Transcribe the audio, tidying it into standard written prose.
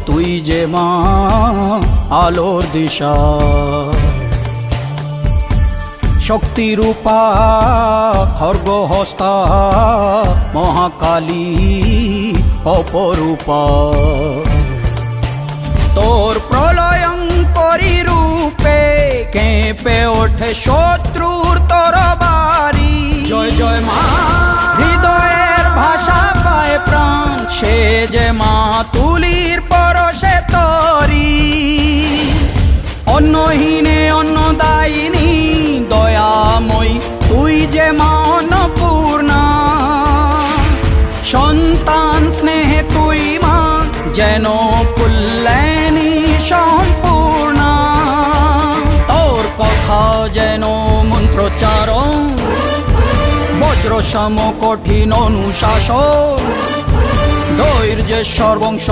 তুই যে মা আলোর দিশা, শক্তিরূপা খর্গহস্তা মহাকালী অপরূপা। তোর প্রলয়ঙ্করী রূপে কেঁপে ওঠে শত্রুর তরবারি। জয় জয় মা, হৃদয়ের ভাষা পায় প্রাণ, সে যে মা তুলির পরশে তরি। অন্নহীনে অন্নদায়িনী দয়াময়ী, তুই যে মা অন্নপূর্ণা। সন্তান স্নেহে তুই মা যেন কল্যাণী সম্পূর্ণা। তোর কথা যেন মন্ত্রোচ্চারণ, বজ্র সম কঠিন অনুশাসন। ধৈর্যের সর্বংশ